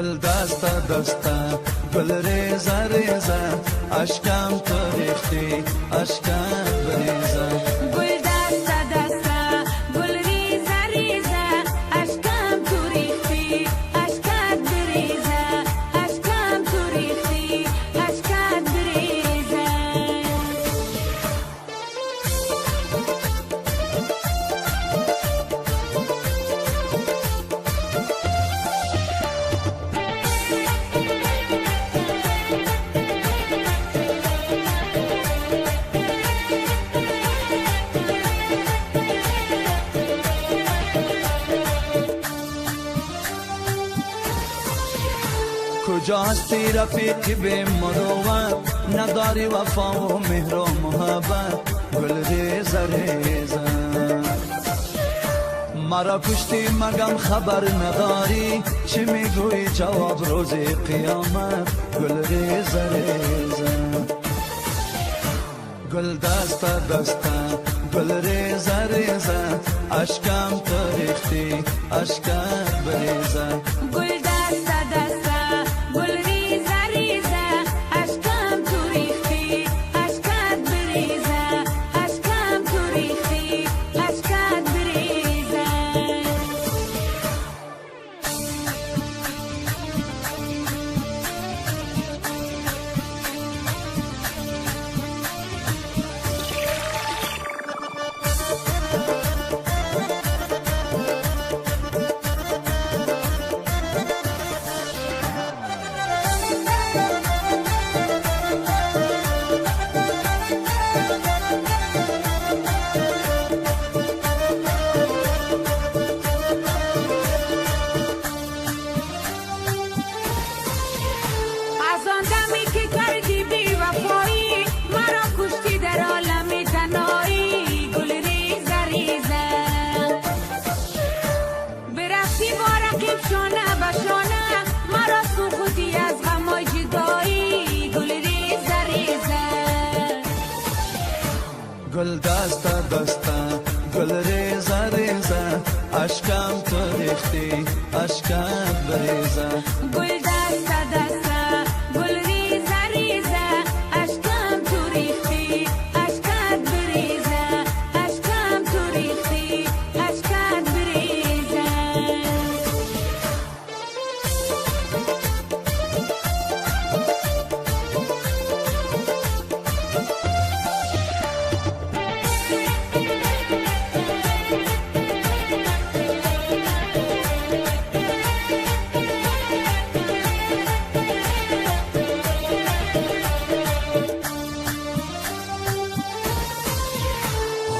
گل دستا دستا گل ریزه ریزه اشکم تو ریختی اشکم بریزه گل دستا دستا گل ریزه ریزه اشکم تو ریختی اشکت بریزه اشکم تو ریختی اشکت بریزه کجا هستی رفیقی به مروت نداری وفا و مهر و محبت گل ریزه ریزه مرا کشتی مگم خبر نداری چی میگوی جواب روز قیامت گل ریزه ریزه گل دستا دستا گل ریزه ریزه اشکم تو ریختی اشکم بریزه گل دستا دستا گل ریزه ریزه اشکم تو ریختی اشکت بریزه اشکم تو ریختی اشکت بریزه از آن دمی که کردی بی وفایی مرا کشتی در عالم تنهایی گل ریزه ریزه برفتی با رقیب شانه به شانه مرا سوختی از غمای جدایی گل ریزه ریزه گل دستا دستا گل ریزه ریزه اشکم تو ریختی اشکم بریزه گل دستا دستا گل ریزه ریزه اشکم تو ریختی اشکت بریزه اشکم تو ریختی اشکت بریزه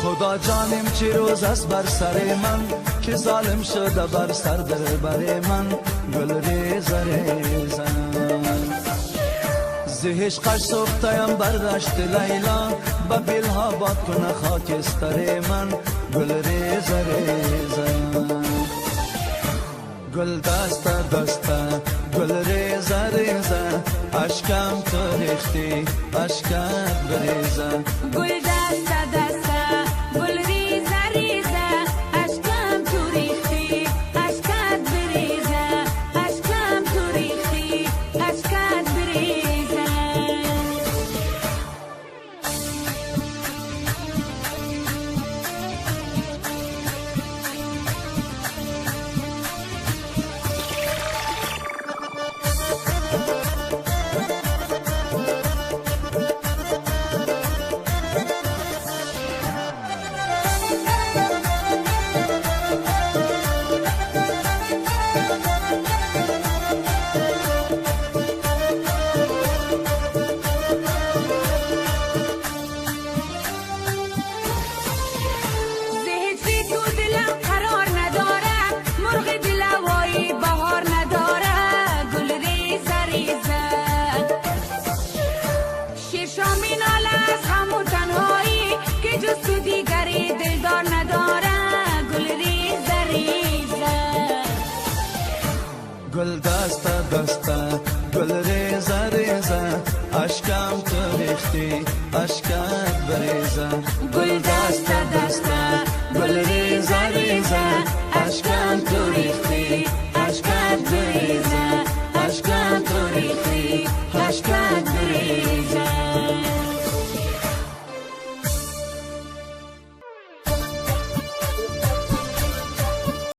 خدا جانم چی روز است بر سر من که ظالم شده بر سر در بر من گل ریزه ریزه زهشقش سفتیم برداشت لیلا با بیلها باد کنه خاکستر من گل ریزه ریزه گل دستا دستا گل ریزه ریزه اشکم تو ریختی اشکم بریزه گل دستا دستا گل ریزه ریزه اشکم تو ریختی اشکت بریزه اشکم تو ریختی اشکت بریزه گل دستا دستا گل ریزه ریزه اشکم تو ریختی اشکت بریزه گل دستا دستا گل ریزه ریزه اشکم تو ریختی اشکت بریزه